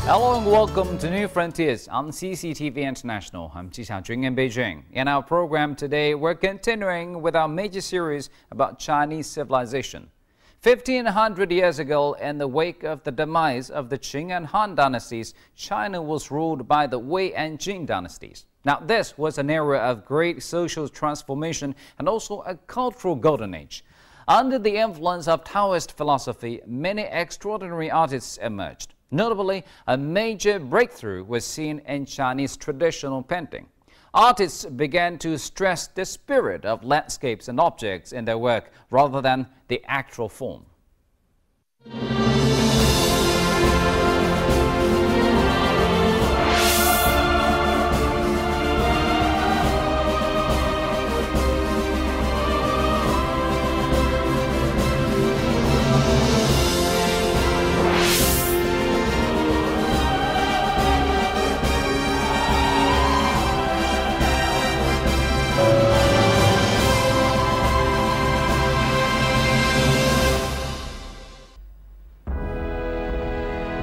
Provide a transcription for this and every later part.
Hello and welcome to New Frontiers on CCTV International. I'm Ji Xiaojun in Beijing. In our program today, we're continuing with our major series about Chinese civilization. 1500 years ago, in the wake of the demise of the Qing and Han dynasties, China was ruled by the Wei and Jin dynasties. Now, this was an era of great social transformation and also a cultural golden age. Under the influence of Taoist philosophy, many extraordinary artists emerged. Notably, a major breakthrough was seen in Chinese traditional painting. Artists began to stress the spirit of landscapes and objects in their work rather than the actual form.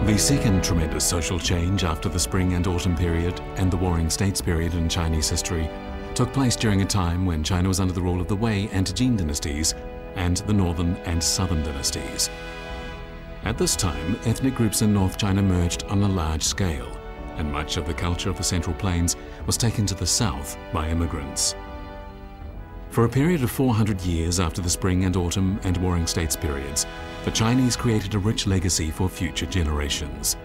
The second tremendous social change after the Spring and Autumn period and the Warring States period in Chinese history took place during a time when China was under the rule of the Wei and Jin dynasties and the Northern and Southern dynasties. At this time, ethnic groups in North China merged on a large scale, and much of the culture of the Central Plains was taken to the south by immigrants. For a period of 400 years after the Spring and Autumn and Warring States periods, the Chinese created a rich legacy for future generations.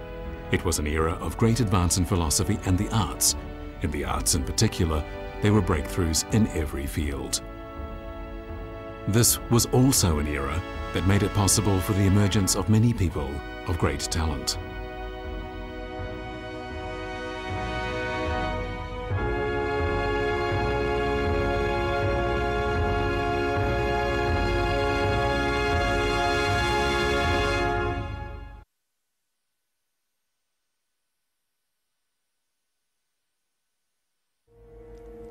It was an era of great advance in philosophy and the arts. In the arts in particular, there were breakthroughs in every field. This was also an era that made it possible for the emergence of many people of great talent.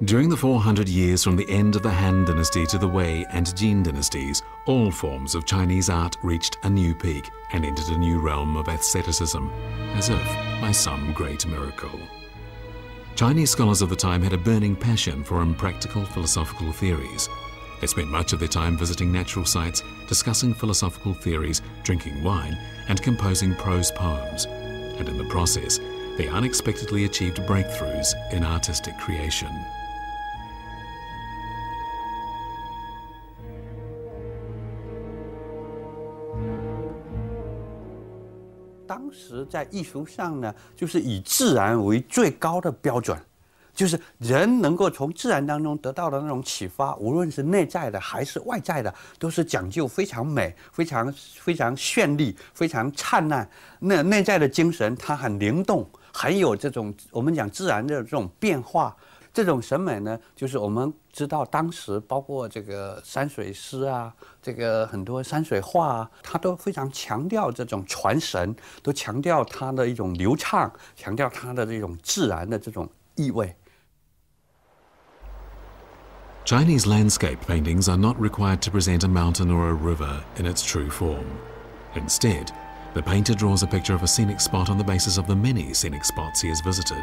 During the 400 years from the end of the Han dynasty to the Wei and Jin dynasties, all forms of Chinese art reached a new peak and entered a new realm of aestheticism, as if by some great miracle. Chinese scholars of the time had a burning passion for impractical philosophical theories. They spent much of their time visiting natural sites, discussing philosophical theories, drinking wine, and composing prose poems. And in the process, they unexpectedly achieved breakthroughs in artistic creation. 当时在艺术上呢，就是以自然为最高的标准，就是人能够从自然当中得到的那种启发，无论是内在的还是外在的，都是讲究非常美、非常绚丽、非常灿烂。那内在的精神，它很灵动，很有这种我们讲自然的这种变化。 这种审美呢，就是我们知道当时包括这个山水诗啊，这个很多山水画啊，它都非常强调这种传神，都强调它的一种流畅，强调它的这种自然的这种意味。 Chinese landscape paintings are not required to present a mountain or a river in its true form. Instead, the painter draws a picture of a scenic spot on the basis of the many scenic spots he has visited.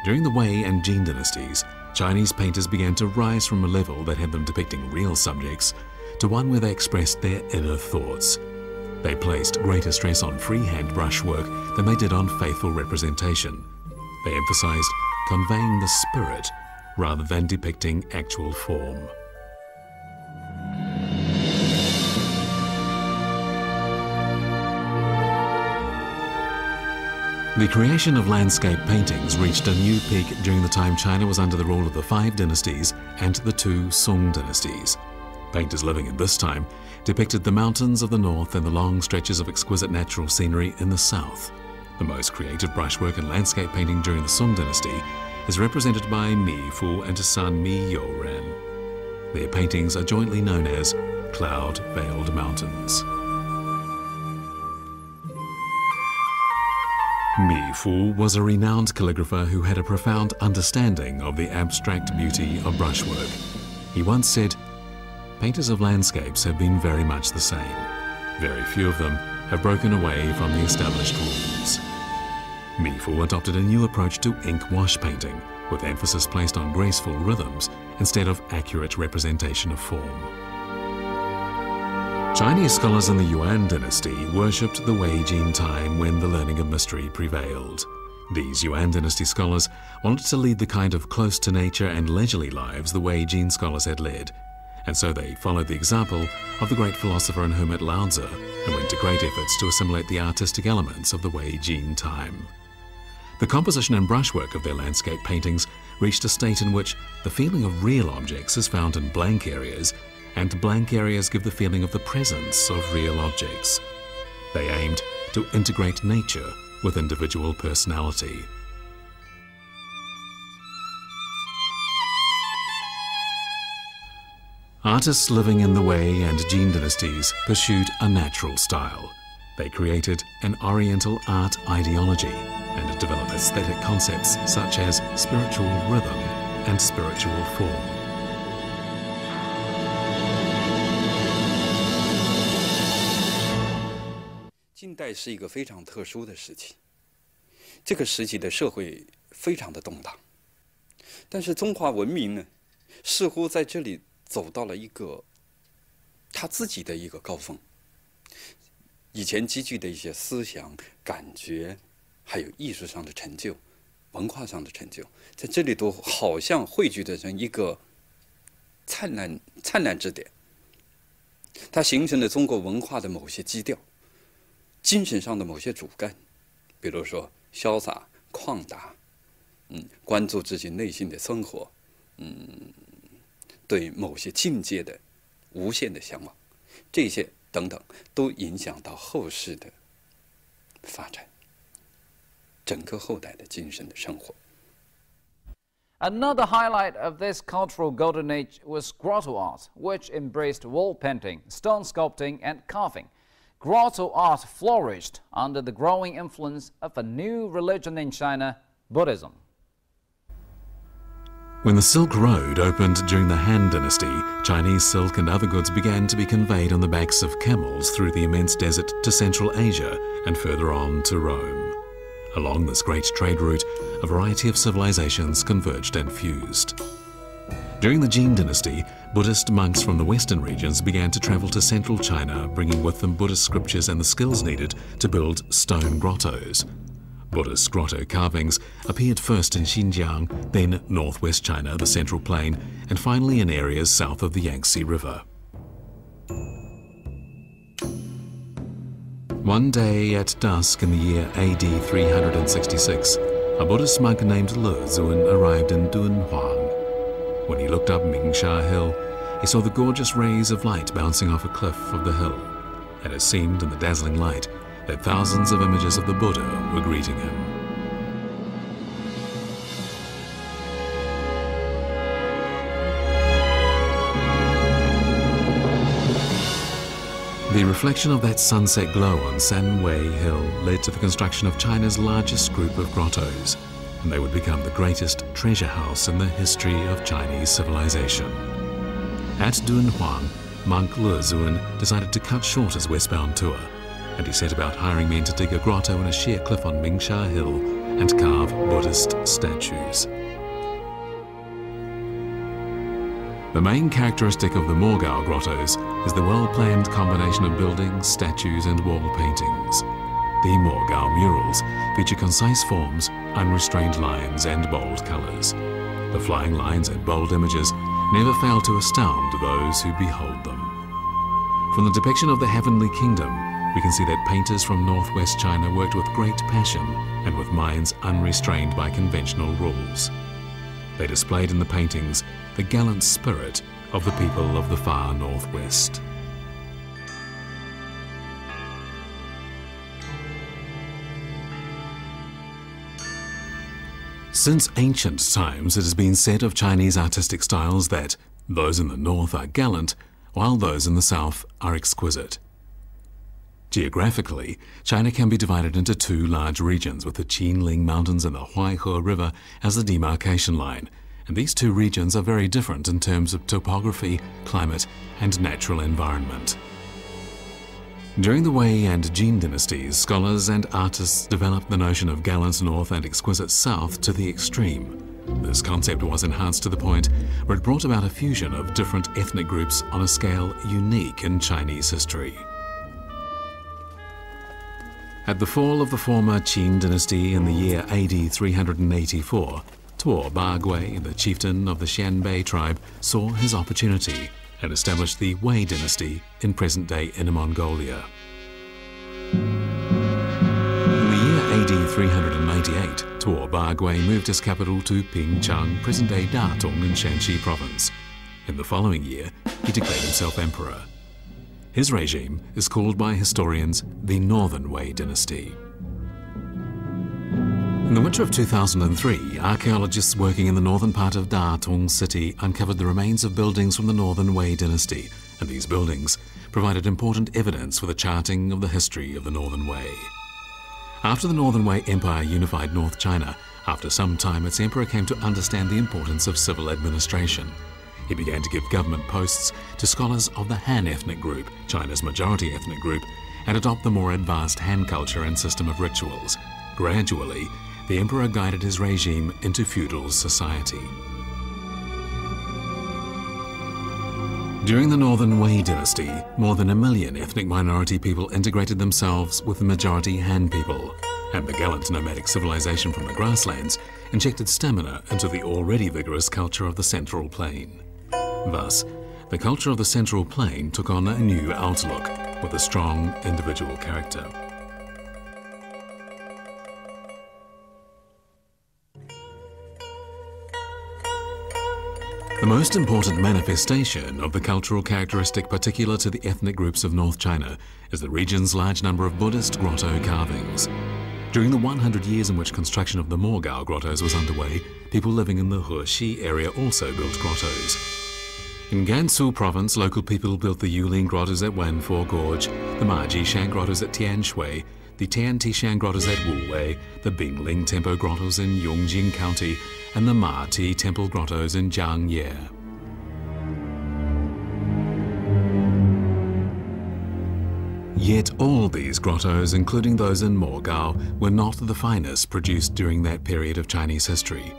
During the Wei and Jin dynasties, Chinese painters began to rise from a level that had them depicting real subjects to one where they expressed their inner thoughts. They placed greater stress on freehand brushwork than they did on faithful representation. They emphasized conveying the spirit rather than depicting actual form. The creation of landscape paintings reached a new peak during the time China was under the rule of the 5 dynasties and the 2 Song dynasties. Painters living in this time depicted the mountains of the north and the long stretches of exquisite natural scenery in the south. The most creative brushwork in landscape painting during the Song dynasty is represented by Mi Fu and his son Mi Youren. Their paintings are jointly known as Cloud-Veiled Mountains. Mi Fu was a renowned calligrapher who had a profound understanding of the abstract beauty of brushwork. He once said, "Painters of landscapes have been very much the same. Very few of them have broken away from the established rules." Mi Fu adopted a new approach to ink wash painting, with emphasis placed on graceful rhythms instead of accurate representation of form. Chinese scholars in the Yuan dynasty worshipped the Wei Jin time when the learning of mystery prevailed. These Yuan dynasty scholars wanted to lead the kind of close to nature and leisurely lives the Wei Jin scholars had led, and so they followed the example of the great philosopher and hermit Lao Tzu and went to great efforts to assimilate the artistic elements of the Wei Jin time. The composition and brushwork of their landscape paintings reached a state in which the feeling of real objects is found in blank areas, and blank areas give the feeling of the presence of real objects. They aimed to integrate nature with individual personality. Artists living in the Wei and Jin dynasties pursued a natural style. They created an Oriental art ideology and developed aesthetic concepts such as spiritual rhythm and spiritual form. 近代是一个非常特殊的时期，这个时期的社会非常的动荡，但是中华文明呢，似乎在这里走到了一个他自己的一个高峰。以前积聚的一些思想、感觉，还有艺术上的成就、文化上的成就，在这里都好像汇聚成一个灿烂之点。它形成了中国文化的某些基调。 精神上的某些主干，比如说潇洒、旷达，关注自己内心的生活，对某些境界的无限的向往，这些等等，都影响到后世的发展，整个后代的精神的生活。 Another highlight of this cultural golden age was grotto art, which embraced wall painting, stone sculpting, and carving. Grotto art flourished under the growing influence of a new religion in China, Buddhism. When the Silk Road opened during the Han Dynasty, Chinese silk and other goods began to be conveyed on the backs of camels through the immense desert to Central Asia and further on to Rome. Along this great trade route, a variety of civilizations converged and fused. During the Jin dynasty, Buddhist monks from the western regions began to travel to central China, bringing with them Buddhist scriptures and the skills needed to build stone grottos. Buddhist grotto carvings appeared first in Xinjiang, then northwest China, the Central Plain, and finally in areas south of the Yangtze River. One day at dusk in the year AD 366, a Buddhist monk named Le Zun arrived in Dunhuang. When he looked up Mingsha Hill, he saw the gorgeous rays of light bouncing off a cliff of the hill, and it seemed in the dazzling light that thousands of images of the Buddha were greeting him. The reflection of that sunset glow on Sanwei Hill led to the construction of China's largest group of grottos, and they would become the greatest treasure house in the history of Chinese civilization. At Dunhuang, monk Le Zun decided to cut short his westbound tour, and he set about hiring men to dig a grotto in a sheer cliff on Mingsha Hill and carve Buddhist statues. The main characteristic of the Mogao grottos is the well-planned combination of buildings, statues and wall paintings. The Mogao murals feature concise forms, unrestrained lines and bold colours. The flying lines and bold images never fail to astound those who behold them. From the depiction of the heavenly kingdom, we can see that painters from northwest China worked with great passion and with minds unrestrained by conventional rules. They displayed in the paintings the gallant spirit of the people of the far northwest. Since ancient times, it has been said of Chinese artistic styles that those in the north are gallant, while those in the south are exquisite. Geographically, China can be divided into two large regions, with the Qinling Mountains and the Huaihe River as the demarcation line, and these two regions are very different in terms of topography, climate, and natural environment. During the Wei and Jin dynasties, scholars and artists developed the notion of gallant north and exquisite south to the extreme. This concept was enhanced to the point where it brought about a fusion of different ethnic groups on a scale unique in Chinese history. At the fall of the former Qin dynasty in the year AD 384, Tuo Bagui, the chieftain of the Xianbei tribe, saw his opportunity and established the Wei dynasty in present-day Inner Mongolia. In the year AD 398, Tuo Bagui moved his capital to Pingchang, present-day Datong in Shanxi province. In the following year, he declared himself emperor. His regime is called by historians the Northern Wei dynasty. In the winter of 2003, archaeologists working in the northern part of Datong city uncovered the remains of buildings from the Northern Wei dynasty, and these buildings provided important evidence for the charting of the history of the Northern Wei. After the Northern Wei Empire unified North China, after some time its emperor came to understand the importance of civil administration. He began to give government posts to scholars of the Han ethnic group, China's majority ethnic group, and adopt the more advanced Han culture and system of rituals. Gradually, the emperor guided his regime into feudal society. During the Northern Wei dynasty, more than 1 million ethnic minority people integrated themselves with the majority Han people, and the gallant nomadic civilization from the grasslands injected stamina into the already vigorous culture of the Central Plain. Thus, the culture of the Central Plain took on a new outlook with a strong individual character. The most important manifestation of the cultural characteristic particular to the ethnic groups of North China is the region's large number of Buddhist grotto carvings. During the 100 years in which construction of the Mogao grottos was underway, people living in the Hexi area also built grottos. In Gansu province, local people built the Yulin grottos at Wanfo Gorge, the Majishan grottos at Tianshui, the Tiantishan grottos at Wuwei, the Bingling Temple grottos in Yongjing County, and the Ma-Ti Temple grottos in Jiangye. Yet all these grottos, including those in Mogao, were not the finest produced during that period of Chinese history.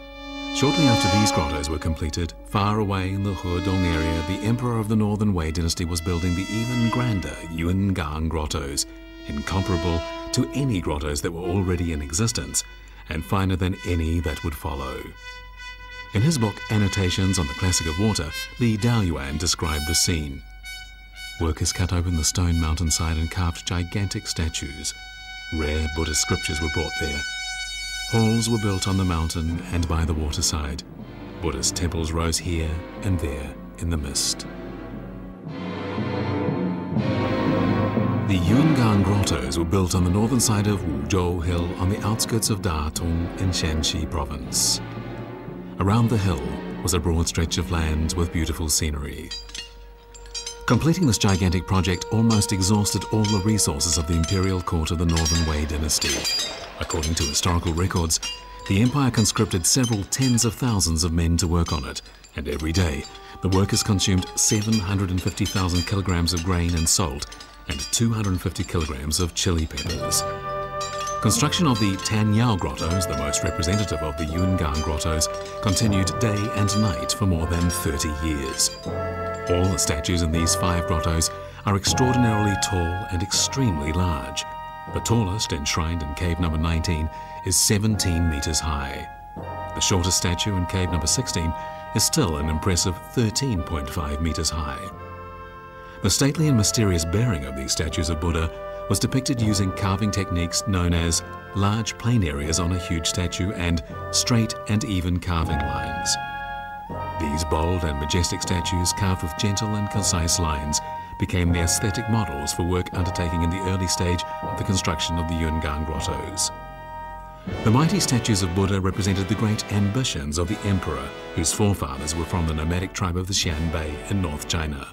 Shortly after these grottos were completed, far away in the Hedong area, the emperor of the Northern Wei dynasty was building the even grander Yungang grottos, incomparable to any grottos that were already in existence, and finer than any that would follow. In his book Annotations on the Classic of Water, Li Daoyuan described the scene. Workers cut open the stone mountainside and carved gigantic statues. Rare Buddhist scriptures were brought there. Halls were built on the mountain and by the waterside. Buddhist temples rose here and there in the mist. The Yungang grottos were built on the northern side of Wuzhou Hill on the outskirts of Datong in Shanxi province. Around the hill was a broad stretch of land with beautiful scenery. Completing this gigantic project almost exhausted all the resources of the imperial court of the Northern Wei dynasty. According to historical records, the empire conscripted several tens of thousands of men to work on it, and every day the workers consumed 750,000 kilograms of grain and salt and 250 kilograms of chili peppers. Construction of the Tanyao grottos, the most representative of the Yungang grottos, continued day and night for more than 30 years. All the statues in these 5 grottos are extraordinarily tall and extremely large. The tallest, enshrined in cave number 19, is 17 meters high. The shortest statue in cave number 16 is still an impressive 13.5 meters high. The stately and mysterious bearing of these statues of Buddha was depicted using carving techniques known as large plain areas on a huge statue and straight and even carving lines. These bold and majestic statues, carved with gentle and concise lines, became the aesthetic models for work undertaken in the early stage of the construction of the Yungang grottos. The mighty statues of Buddha represented the great ambitions of the emperor, whose forefathers were from the nomadic tribe of the Xianbei in North China.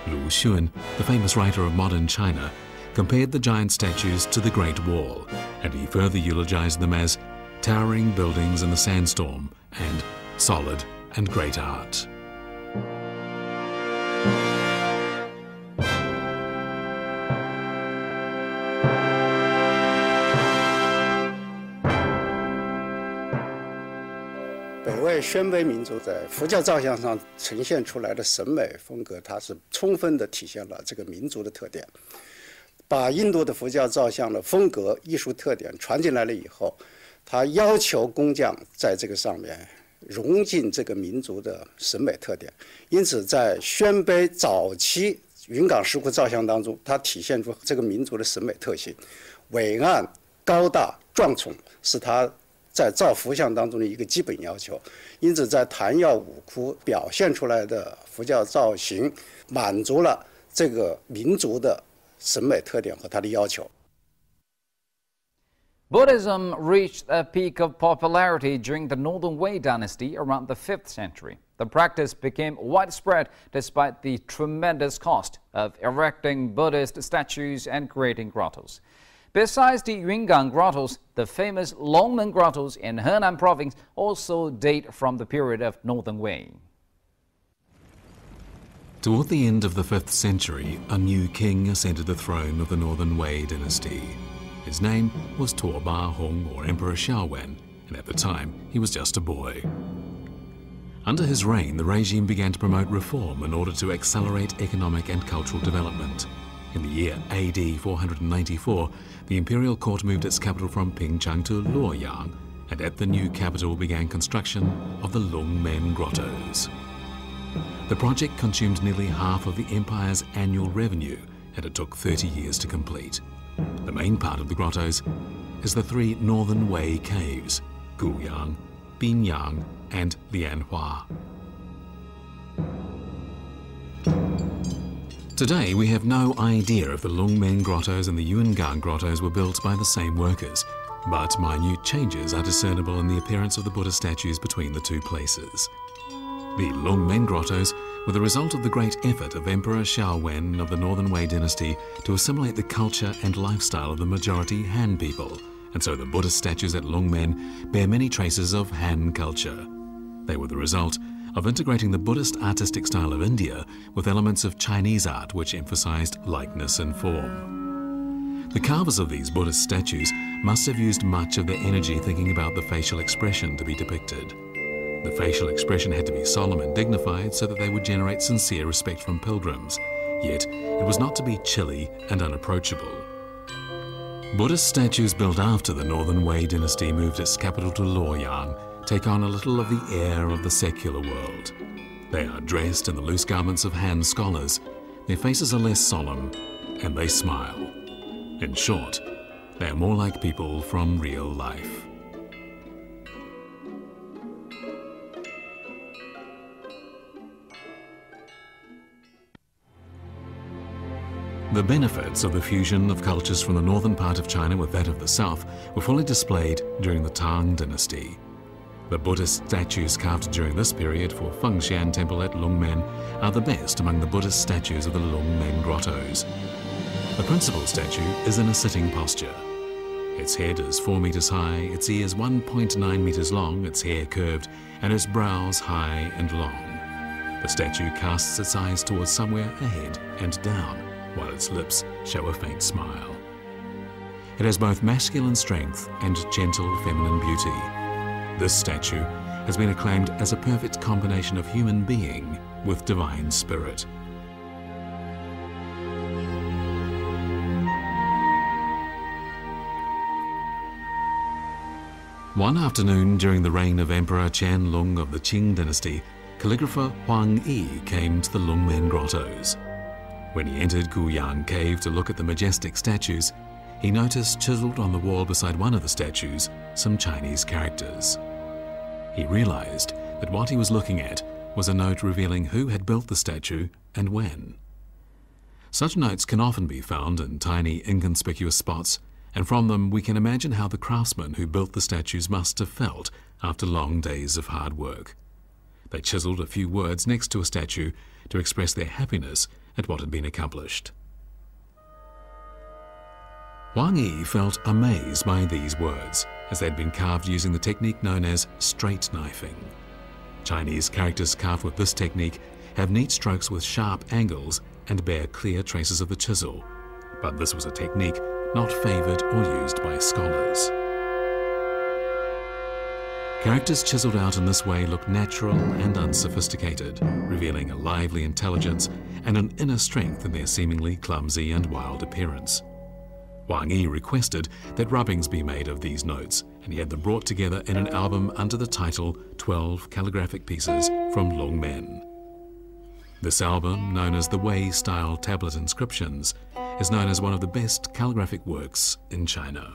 Lu Xun, the famous writer of modern China, compared the giant statues to the Great Wall, and he further eulogized them as towering buildings in the sandstorm and solid and great art. 北魏宣卑民族在佛教造像上呈现出来的审美风格，它是充分地体现了这个民族的特点。把印度的佛教造像的风格、艺术特点传进来了以后，他要求工匠在这个上面融进这个民族的审美特点。因此，在宣卑早期云冈石窟造像当中，它体现出这个民族的审美特性，伟岸、高大、壮崇是它在造佛像当中的一个基本要求。因此，在昙曜五窟表现出来的佛教造型，满足了这个民族的审美特点和它的要求。Buddhism reached a peak of popularity during the Northern Wei dynasty around the 5th century. The practice became widespread despite the tremendous cost of erecting Buddhist statues and creating grottos. Besides the Yungang grottos, the famous Longmen grottos in Henan province also date from the period of Northern Wei. Toward the end of the 5th century, a new king ascended the throne of the Northern Wei dynasty. His name was Tuo Ba Hong, or Emperor Xiaowen, and at the time he was just a boy. Under his reign, the regime began to promote reform in order to accelerate economic and cultural development. In the year AD 494, the imperial court moved its capital from Pingchang to Luoyang, and at the new capital began construction of the Longmen grottos. The project consumed nearly half of the empire's annual revenue, and it took 30 years to complete. The main part of the grottos is the 3 Northern Wei caves, Guyang, Binyang, and Lianhua. Today, we have no idea if the Longmen grottos and the Yungang grottos were built by the same workers, but minute changes are discernible in the appearance of the Buddha statues between the two places. The Longmen grottos were the result of the great effort of Emperor Xiaowen of the Northern Wei dynasty to assimilate the culture and lifestyle of the majority Han people, and so the Buddhist statues at Longmen bear many traces of Han culture. They were the result of integrating the Buddhist artistic style of India with elements of Chinese art which emphasized likeness and form. The carvers of these Buddhist statues must have used much of their energy thinking about the facial expression to be depicted. The facial expression had to be solemn and dignified so that they would generate sincere respect from pilgrims, yet it was not to be chilly and unapproachable. Buddhist statues built after the Northern Wei dynasty moved its capital to Luoyang take on a little of the air of the secular world. They are dressed in the loose garments of Han scholars, their faces are less solemn, and they smile. In short, they are more like people from real life. The benefits of the fusion of cultures from the northern part of China with that of the south were fully displayed during the Tang dynasty. The Buddhist statues carved during this period for Fengxian Temple at Longmen are the best among the Buddhist statues of the Longmen grottos. The principal statue is in a sitting posture. Its head is 4 meters high, its ears 1.9 meters long, its hair curved, and its brows high and long. The statue casts its eyes towards somewhere ahead and down, while its lips show a faint smile. It has both masculine strength and gentle feminine beauty. This statue has been acclaimed as a perfect combination of human being with divine spirit. One afternoon during the reign of Emperor Qianlong of the Qing dynasty, calligrapher Huang Yi came to the Longmen grottos. When he entered Guyang Cave to look at the majestic statues, he noticed chiseled on the wall beside one of the statues some Chinese characters. He realized that what he was looking at was a note revealing who had built the statue and when. Such notes can often be found in tiny, inconspicuous spots, and from them we can imagine how the craftsmen who built the statues must have felt after long days of hard work. They chiseled a few words next to a statue to express their happiness at what had been accomplished. Huang Yi felt amazed by these words, as they had been carved using the technique known as straight knifing. Chinese characters carved with this technique have neat strokes with sharp angles and bear clear traces of the chisel, but this was a technique not favoured or used by scholars. Characters chiseled out in this way look natural and unsophisticated, revealing a lively intelligence and an inner strength in their seemingly clumsy and wild appearance. Wang Yi requested that rubbings be made of these notes, and he had them brought together in an album under the title 12 Calligraphic Pieces from Long Men. This album, known as the Wei-style tablet inscriptions, is known as one of the best calligraphic works in China.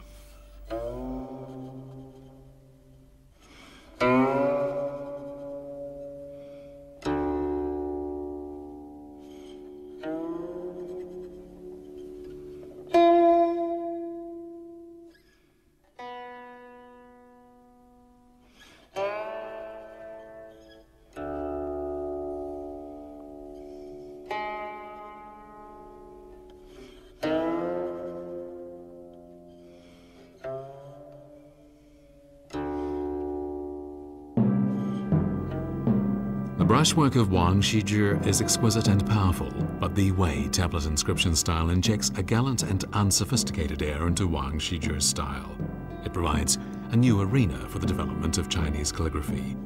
The brushwork of Wang Shizhi is exquisite and powerful, but the Wei tablet inscription style injects a gallant and unsophisticated air into Wang Shizhi's style. It provides a new arena for the development of Chinese calligraphy.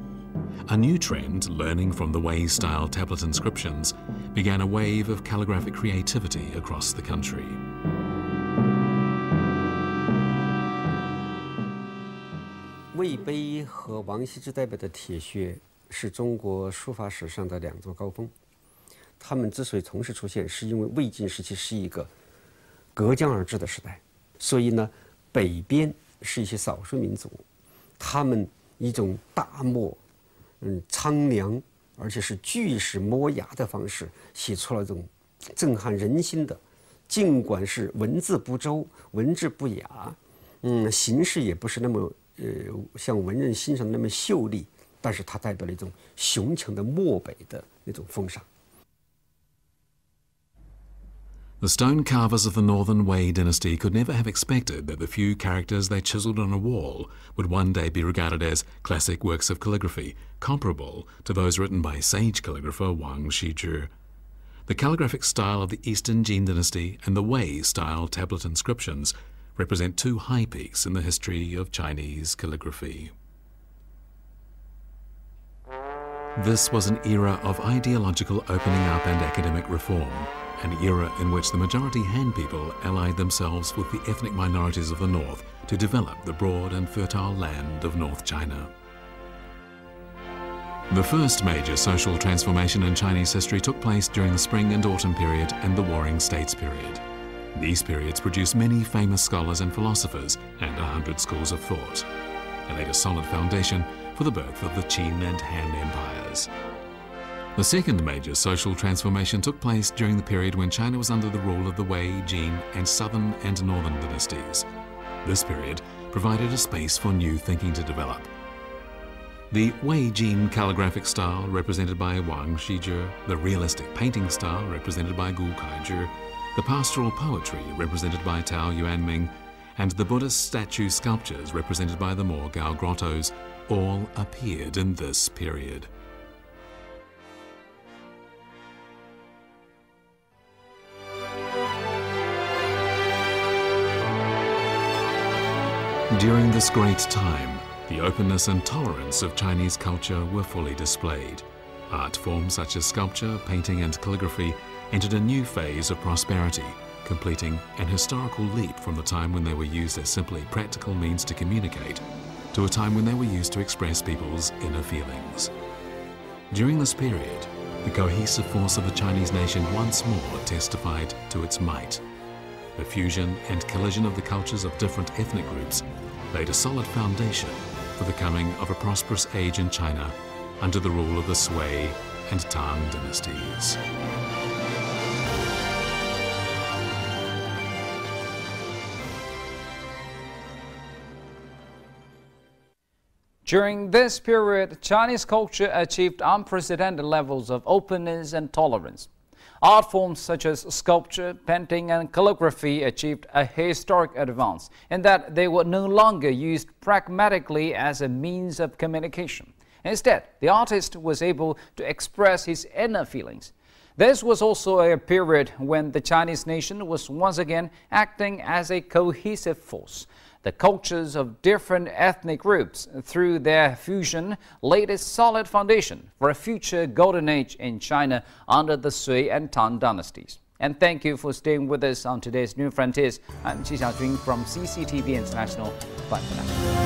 A new trend, learning from the Wei-style tablet inscriptions, began a wave of calligraphic creativity across the country. Wei 碑和王羲之代表的铁血是中国书法史上的两座高峰。他们之所以同时出现，是因为魏晋时期是一个隔江而治的时代，所以呢，北边是一些少数民族，他们一种大漠，苍凉，而且是巨石磨牙的方式，写出了这种震撼人心的。尽管是文字不周、文质不雅，形式也不是那么像文人欣赏的那么秀丽。但是它代表了一种雄强的漠北的那种风尚。The stone carvers of the Northern Wei dynasty could never have expected that the few characters they chiseled on a wall would one day be regarded as classic works of calligraphy, comparable to those written by sage calligrapher Wang Shizhi. The calligraphic style of the Eastern Jin dynasty and the Wei-style tablet inscriptions represent two high peaks in the history of Chinese calligraphy. This was an era of ideological opening up and academic reform, an era in which the majority Han people allied themselves with the ethnic minorities of the north to develop the broad and fertile land of North China. The first major social transformation in Chinese history took place during the Spring and Autumn period and the Warring States period. These periods produced many famous scholars and philosophers and 100 schools of thought. They laid a solid foundation for the birth of the Qin and Han empires. The second major social transformation took place during the period when China was under the rule of the Wei, Jin, and Southern and Northern dynasties. This period provided a space for new thinking to develop. The Wei Jin calligraphic style, represented by Wang Shizhi, the realistic painting style, represented by Gu Kaizhi, the pastoral poetry, represented by Tao Yuanming, and the Buddhist statue sculptures, represented by the Mogao grottos, all appeared in this period. During this great time, the openness and tolerance of Chinese culture were fully displayed. Art forms such as sculpture, painting, and calligraphy entered a new phase of prosperity, completing an historical leap from the time when they were used as simply practical means to communicate to a time when they were used to express people's inner feelings. During this period, the cohesive force of the Chinese nation once more testified to its might. The fusion and collision of the cultures of different ethnic groups laid a solid foundation for the coming of a prosperous age in China under the rule of the Sui and Tang dynasties. During this period, Chinese culture achieved unprecedented levels of openness and tolerance. Art forms such as sculpture, painting, and calligraphy achieved a historic advance in that they were no longer used pragmatically as a means of communication. Instead, the artist was able to express his inner feelings. This was also a period when the Chinese nation was once again acting as a cohesive force. The cultures of different ethnic groups, through their fusion, laid a solid foundation for a future golden age in China under the Sui and Tang dynasties. And thank you for staying with us on today's New Frontiers. I'm Qi Xiaojun from CCTV International. Bye for now.